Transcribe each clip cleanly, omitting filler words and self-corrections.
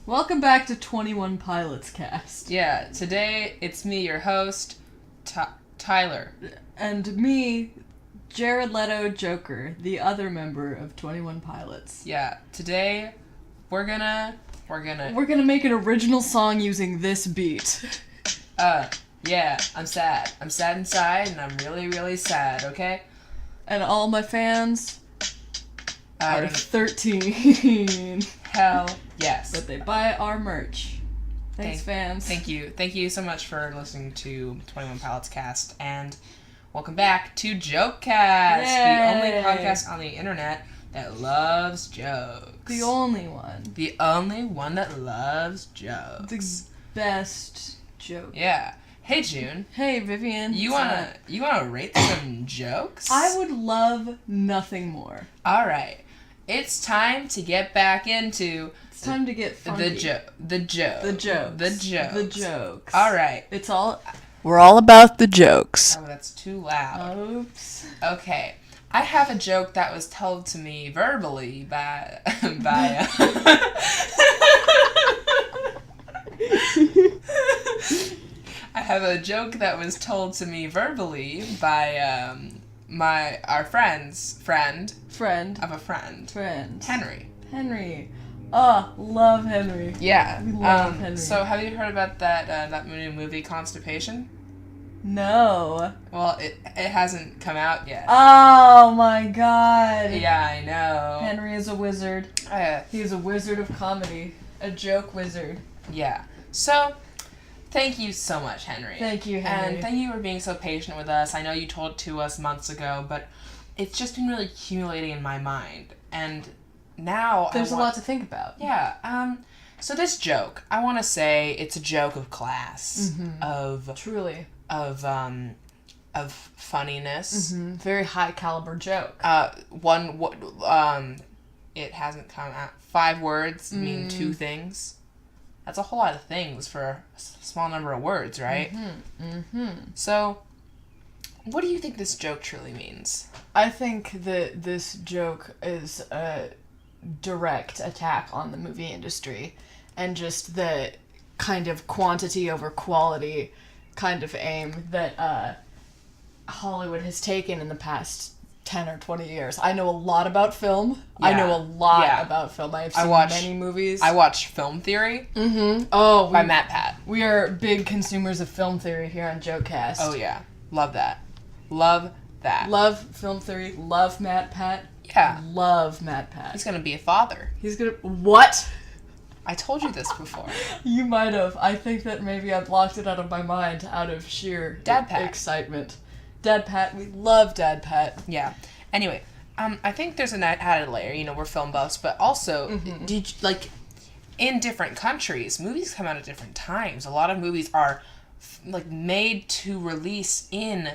Welcome back to 21PilotsCast. Yeah, today it's me, your host, Tyler. And me, Jared Leto Joker, the other member of 21 Pilots. Yeah, today we're gonna make an original song using this beat. Yeah, I'm sad. I'm sad inside and I'm really, really sad, okay? And all my fans are 13. Hell yes. But they buy our merch. Thanks, fans. Thank you. Thank you so much for listening to 21PilotsCast, and welcome back to Jokecast, the only podcast on the internet that loves jokes. The only one. The only one that loves jokes. The best joke. Yeah. Hey, June. Hey, Vivian. You wanna rate some jokes? I would love nothing more. All right. It's time to get back into... It's time to get funky. The jokes. The jokes. All right. We're all about the jokes. Oh, that's too loud. Oops. Okay. I have a joke that was told to me verbally by I have a joke that was told to me verbally by our friend's friend of a friend. Henry. Oh, love Henry. Yeah. We love Henry. So have you heard about that new movie Constipation? No. Well, it hasn't come out yet. Oh my god. Yeah, I know. Henry is a wizard. He is a wizard of comedy. A joke wizard. Yeah. So, thank you so much, Henry. Thank you, Henry. And thank you for being so patient with us. I know you told it to us months ago, but it's just been really accumulating in my mind. And now there's a lot to think about. Yeah. So this joke, I want to say it's a joke of class. Mm-hmm. Truly. Of funniness. Mm-hmm. Very high caliber joke. It hasn't come out. 5 words mean 2 things. That's a whole lot of things for a small number of words, right? So, what do you think this joke truly means? I think that this joke is a direct attack on the movie industry and just the kind of quantity over quality kind of aim that Hollywood has taken in the past 10 or 20 years. I know a lot about film. Yeah. I know a lot about film. I have seen many movies. I watch Film Theory by Matt Pat. We are big consumers of film theory here on Jokecast. Oh, yeah. Love that. Love that. Love film theory. Love Matt Pat. Yeah. Love Matt Pat. He's going to be a father. What? I told you this before. You might have. I think that maybe I blocked it out of my mind out of sheer Dad Pat. Excitement. Dad Pat. We love Dad Pat. Yeah. Anyway, I think there's an added layer. We're film buffs, but also, in different countries, movies come out at different times. A lot of movies are, made to release in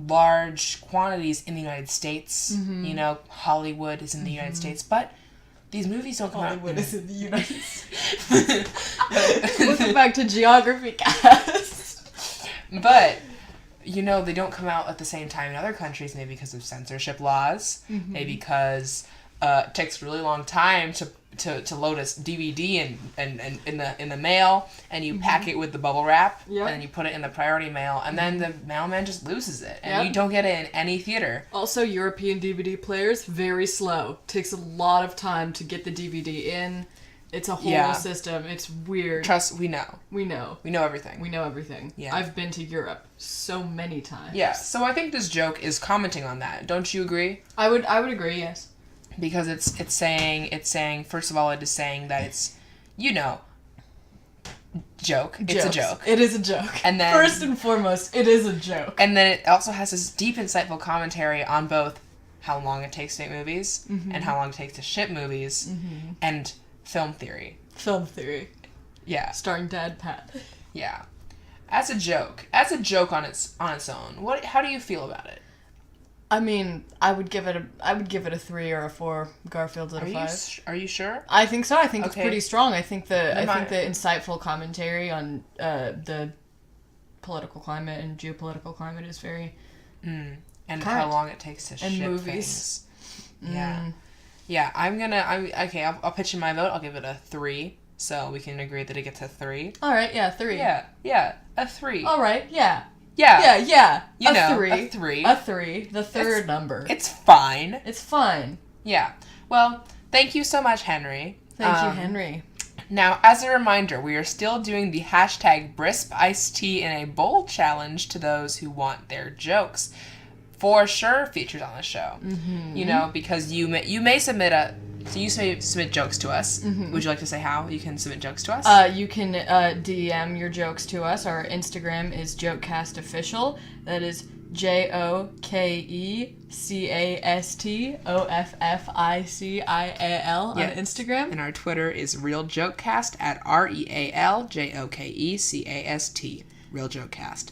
large quantities in the United States. Hollywood is in the United States, but these movies don't come Hollywood out... is in the United States. Welcome back to Geography Cast. But... they don't come out at the same time in other countries, maybe because of censorship laws, maybe because it takes a really long time to load a DVD and in the mail, and you pack it with the bubble wrap, and then you put it in the priority mail, and then the mailman just loses it, and you don't get it in any theater. Also, European DVD players, very slow. Takes a lot of time to get the DVD in. It's a whole system. It's weird. Trust, we know. We know everything. Yeah. I've been to Europe so many times. Yeah, so I think this joke is commenting on that. Don't you agree? I would agree, yes. Because it's saying, first of all, it is saying that it's, joke. It's a joke. It is a joke. And then... First and foremost, it is a joke. And then it also has this deep, insightful commentary on both how long it takes to make movies, and how long it takes to ship movies, and... Film theory. Yeah. Starring Dad Pat. Yeah. As a joke on its own. How do you feel about it? I mean, I would give it a 3 or a 4 Garfields out of 5. Are you sure? I think so. I think it's pretty strong. I think the insightful commentary on the political climate and geopolitical climate is very and how long it takes to ship movies. Things. Yeah. Yeah, I'll pitch in my vote. I'll give it a 3. So we can agree that it gets a 3. All right, yeah, 3. Yeah, a 3. All right, yeah. Yeah. Yeah. You a know, 3. a 3. A 3. The third number. It's fine. It's fine. Yeah. Well, thank you so much, Henry. Thank you, Henry. Now, as a reminder, we are still doing the hashtag brisp iced tea in a bowl challenge to those who want their jokes for sure featured on the show. Mm-hmm. You know, because you may submit jokes to us. Mm-hmm. Would you like to say how you can submit jokes to us? You can DM your jokes to us. Our Instagram is Jokecast Official. That is JOKECASTOFFICIAL on Instagram. And our Twitter is Real Jokecast at REALJOKECAST. Real Jokecast.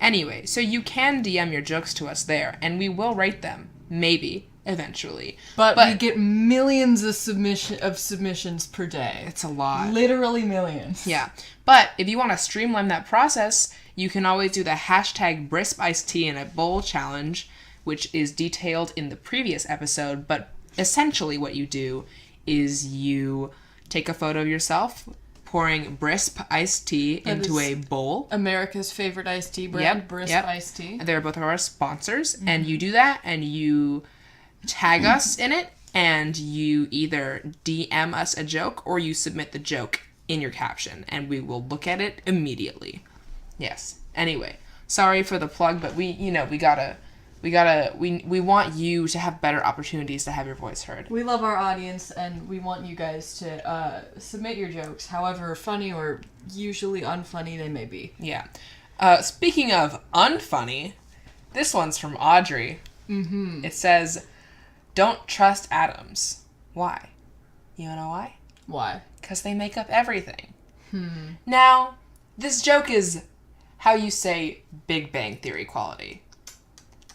Anyway, so you can DM your jokes to us there, and we will rate them. Maybe. Eventually. But we get millions of submissions per day. It's a lot. Literally millions. Yeah. But if you want to streamline that process, you can always do the hashtag brisp iced tea in a bowl challenge, which is detailed in the previous episode. But essentially what you do is you take a photo of yourself pouring brisp iced tea into a bowl. America's favorite iced tea brand, Brisp Iced Tea. They're both of our sponsors. Mm-hmm. And you do that, and you tag us in it, and you either DM us a joke, or you submit the joke in your caption, and we will look at it immediately. Yes. Anyway, sorry for the plug, but we want you to have better opportunities to have your voice heard. We love our audience, and we want you guys to submit your jokes, however funny or usually unfunny they may be. Yeah. Speaking of unfunny, this one's from Audrey. Mm-hmm. It says, "Don't trust atoms." Why? You know why? Why? Because they make up everything. Now, this joke is how you say Big Bang Theory quality.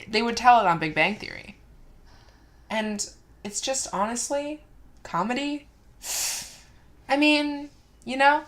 They would tell it on Big Bang Theory. And it's just, honestly, comedy. I mean, you know?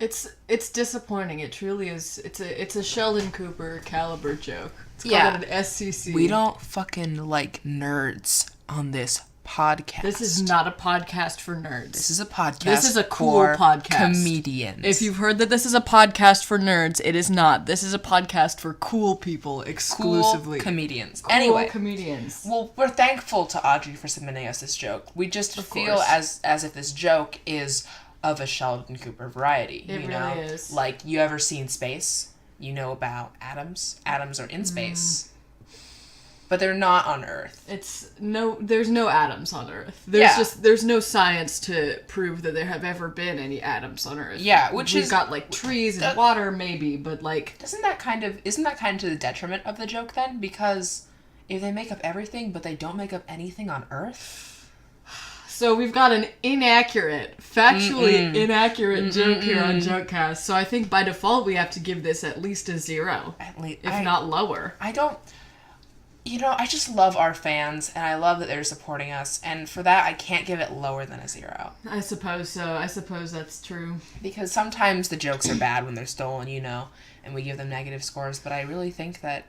It's disappointing. It truly is. It's a Sheldon Cooper caliber joke. It's called an SCC. We don't fucking like nerds on this podcast. This is not a podcast for nerds. This is a podcast. This is a cool podcast. Comedians. If you've heard that this is a podcast for nerds, it is not. This is a podcast for cool people exclusively. Cool comedians. Cool anyway, comedians. Well, we're thankful to Audrey for submitting us this joke. We just feel as if this joke is of a Sheldon Cooper variety. It really is. Like, you ever seen Space? You know about atoms. Atoms are in space. But they're not on Earth. There's no atoms on Earth. There's no science to prove that there have ever been any atoms on Earth. Yeah, we've got like trees and water maybe, but like isn't that kind of to the detriment of the joke then? Because if they make up everything but they don't make up anything on Earth? So we've got an factually inaccurate joke here on Jokecast. So I think by default we have to give this at least a 0. If not lower. I just love our fans, and I love that they're supporting us, and for that, I can't give it lower than a 0. I suppose so. I suppose that's true. Because sometimes the jokes are bad when they're stolen, and we give them negative scores, but I really think that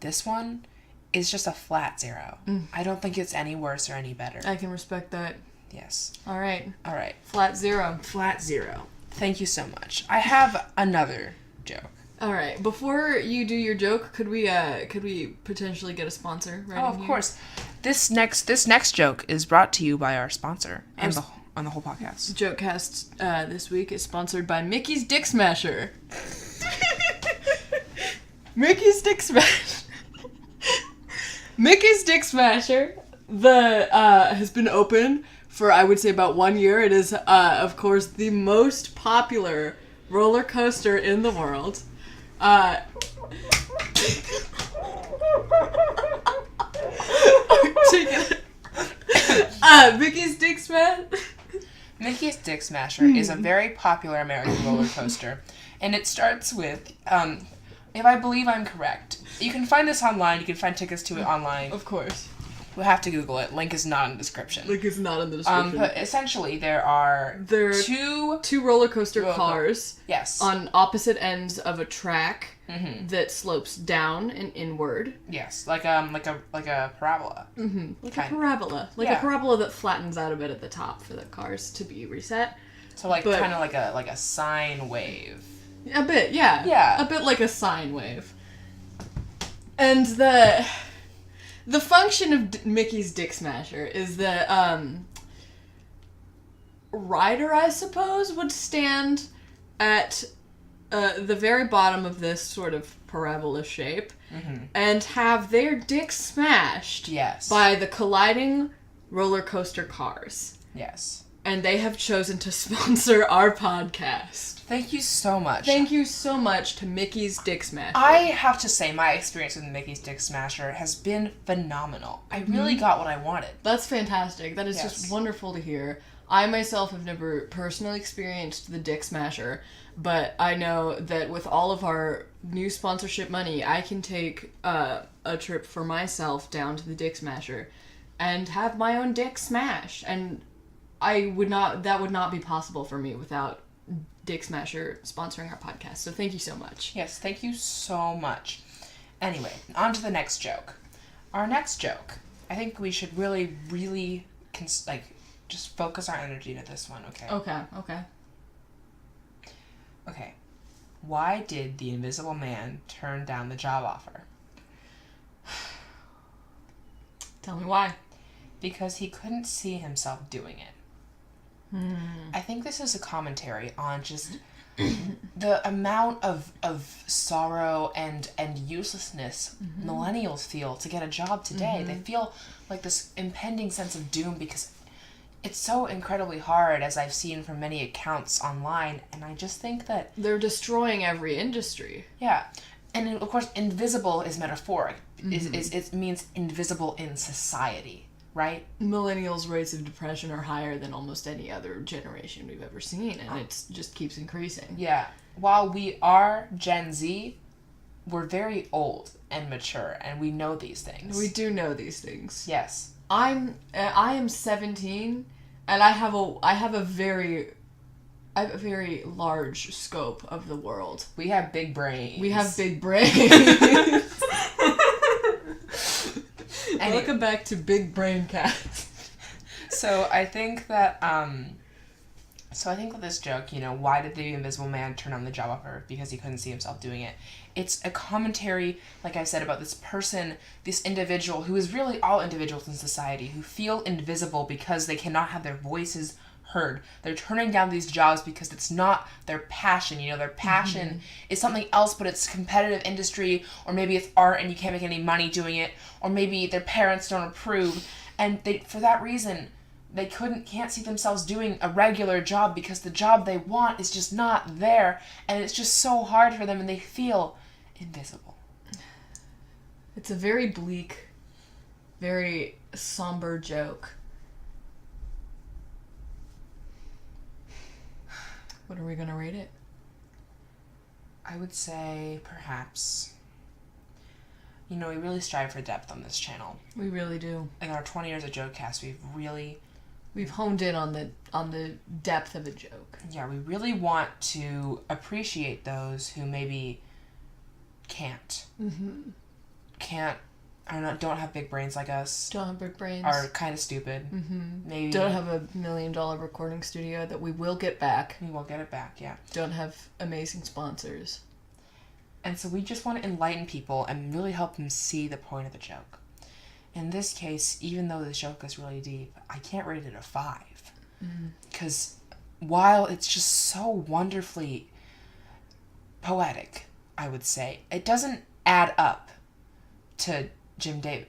this one is just a flat 0. I don't think it's any worse or any better. I can respect that. Yes. All right. Flat 0. Flat 0. Thank you so much. I have another joke. All right. Before you do your joke, could we potentially get a sponsor? Right of course. This next joke is brought to you by our sponsor on the whole podcast. Jokecast this week is sponsored by Mickey's Dick Smasher. Mickey's Dick Smasher. Mickey's Dick Smasher. Has been open for I would say about 1 year. It is of course the most popular roller coaster in the world. Mickey's Dick Smasher. Mickey's Dick Smasher is a very popular American roller coaster, and it starts with, if I believe I'm correct, you can find this online, you can find tickets to it online. Of course. We'll have to Google it. Link is not in the description. But essentially, there are two roller coaster cars. Yes. On opposite ends of a track that slopes down and inward. Yes, like a parabola. Like a parabola. A parabola that flattens out a bit at the top for the cars to be reset. So kind of like a sine wave. A bit, yeah. Yeah. A bit like a sine wave. And the function of Mickey's Dick Smasher is that Ryder, I suppose, would stand at the very bottom of this sort of parabola shape and have their dick smashed by the colliding roller coaster cars. Yes. And they have chosen to sponsor our podcast. Thank you so much. Thank you so much to Mickey's Dick Smasher. I have to say, my experience with Mickey's Dick Smasher has been phenomenal. I really got what I wanted. That's fantastic. That is just wonderful to hear. I myself have never personally experienced the Dick Smasher, but I know that with all of our new sponsorship money, I can take a trip for myself down to the Dick Smasher and have my own dick smashed. And that would not be possible for me without Dick Smasher sponsoring our podcast. So thank you so much. Yes, thank you so much. Anyway, on to the next joke. Our next joke, I think we should really, really just focus our energy to this one, okay? Okay. Okay. Why did the Invisible Man turn down the job offer? Tell me why. Because he couldn't see himself doing it. I think this is a commentary on just the amount of sorrow and uselessness millennials feel to get a job today. They feel like this impending sense of doom because it's so incredibly hard, as I've seen from many accounts online, and I just think that they're destroying every industry. Yeah. And of course, invisible is metaphoric. It means invisible in society. Right? Millennials' rates of depression are higher than almost any other generation we've ever seen, and it just keeps increasing. Yeah. While we are Gen Z, we're very old and mature, and we know these things. We do know these things. Yes. I am 17, and I have a very large scope of the world. We have big brains. Welcome back to Big Brain Cast. So I think that with this joke, why did the Invisible Man turn on the job offer? Because he couldn't see himself doing it. It's a commentary, like I said, about this person, this individual who is really all individuals in society who feel invisible because they cannot have their voices heard. They're turning down these jobs because it's not their passion. Their passion is something else, but it's competitive industry, or maybe it's art and you can't make any money doing it, or maybe their parents don't approve, and for that reason they can't see themselves doing a regular job because the job they want is just not there, and it's just so hard for them, and they feel invisible. It's a very bleak, very somber joke. What are we going to rate it? I would say perhaps... we really strive for depth on this channel. We really do. In our 20 years of Jokecast, we've honed in on the depth of a joke. Yeah, we really want to appreciate those who maybe can't. Don't have big brains like us. Don't have big brains. Are kind of stupid. Maybe don't have a $1 million recording studio that we will get back. We will get it back, yeah. Don't have amazing sponsors. And so we just want to enlighten people and really help them see the point of the joke. In this case, even though this joke is really deep, I can't rate it a 5. Because while it's just so wonderfully poetic, I would say, it doesn't add up to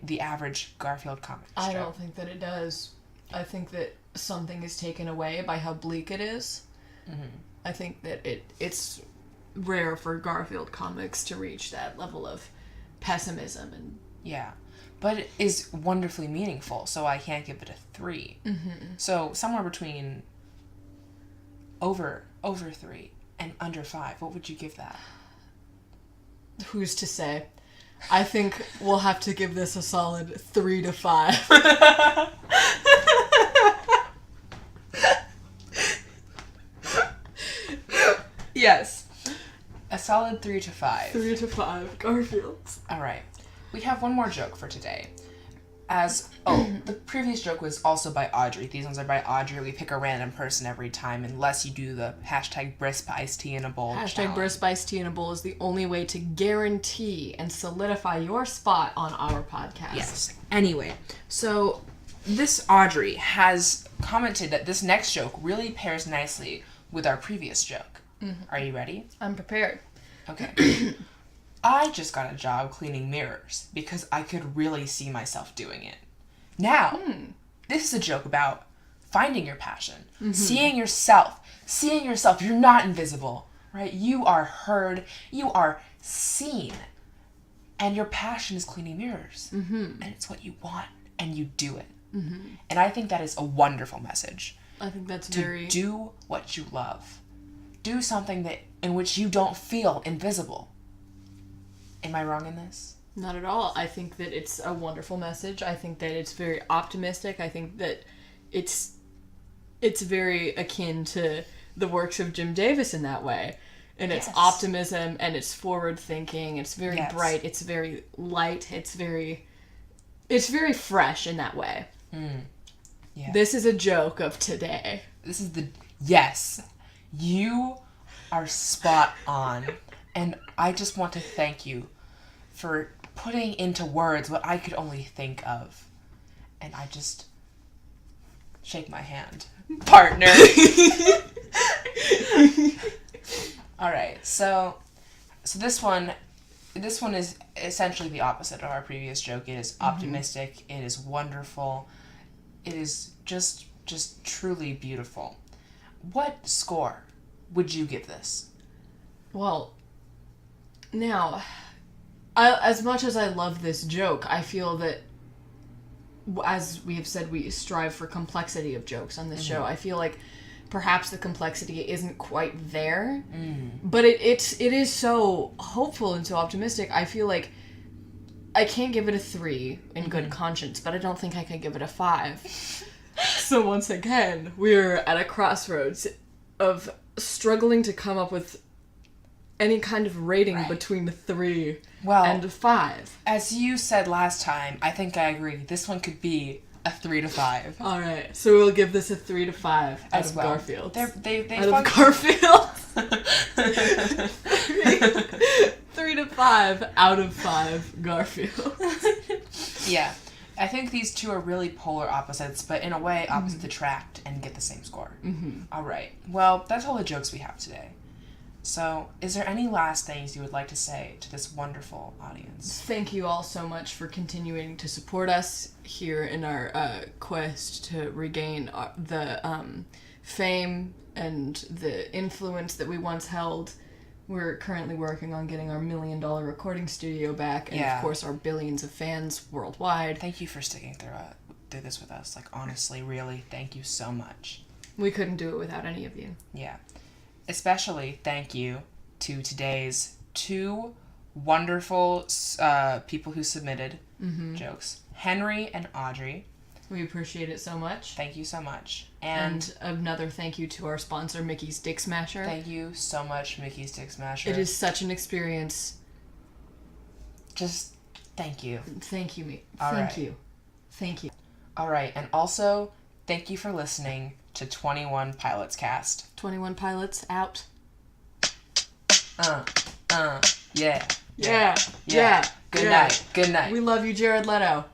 the average Garfield comic strip. I don't think that it does. I think that something is taken away by how bleak it is. I think that it's rare for Garfield comics to reach that level of pessimism and but it is wonderfully meaningful, so I can't give it a 3. So somewhere between over 3 and under 5. What would you give that? Who's to say? I think we'll have to give this a solid 3 to 5. Yes. A solid 3 to 5. 3 to 5. Garfields. All right. We have one more joke for today. the previous joke was also by Audrey. These ones are by Audrey. We pick a random person every time unless you do the hashtag brisp iced tea in a bowl. Hashtag brisp iced tea in a bowl is the only way to guarantee and solidify your spot on our podcast. Yes. Anyway, so this Audrey has commented that this next joke really pairs nicely with our previous joke. Mm-hmm. Are you ready? I'm prepared. Okay. I just got a job cleaning mirrors because I could really see myself doing it. Now, this is a joke about finding your passion, seeing yourself, you're not invisible, right? You are heard, you are seen, and your passion is cleaning mirrors, and it's what you want, and you do it. And I think that is a wonderful message. I think that's to do what you love. Do something in which you don't feel invisible. Am I wrong in this? Not at all. I think that it's a wonderful message. I think that it's very optimistic. I think that it's very akin to the works of Jim Davis in that way. And it's optimism and it's forward thinking. It's very bright. It's very light. It's very fresh in that way. Yeah. This is a joke of today. Yes. You are spot on. And I just want to thank you for putting into words what I could only think of. And I just shake my hand. Partner! Alright, so this one is essentially the opposite of our previous joke. It is optimistic, it is wonderful, it is just truly beautiful. What score would you give this? Well, now, as much as I love this joke, I feel that, as we have said, we strive for complexity of jokes on this show. I feel like perhaps the complexity isn't quite there, but it is so hopeful and so optimistic. I feel like I can't give it a 3 in good conscience, but I don't think I can give it a 5. So once again, we're at a crossroads of struggling to come up with any kind of rating between 3 and 5. As you said last time, I think I agree. This one could be a 3 to 5. All right, so we'll give this a 3 to 5 out of Garfield. They out of Garfield. 3 to 5 out of 5 Garfield. Yeah, I think these two are really polar opposites, but in a way, opposites attract and get the same score. All right. Well, that's all the jokes we have today. So, is there any last things you would like to say to this wonderful audience? Thank you all so much for continuing to support us here in our quest to regain the fame and the influence that we once held. We're currently working on getting our $1 million recording studio back, and of course our billions of fans worldwide. Thank you for sticking through this with us. Like, honestly, really, thank you so much. We couldn't do it without any of you. Yeah. Especially thank you to today's 2 wonderful people who submitted jokes. Henry and Audrey. We appreciate it so much. Thank you so much. And another thank you to our sponsor, Mickey's Dick Smasher. Thank you so much, Mickey's Dick Smasher. It is such an experience. Just thank you. Thank you, me. Thank you. All right, and also thank you for listening to 21PilotsCast. 21 Pilots out. Yeah. Yeah. Good night. Good night. We love you, Jared Leto.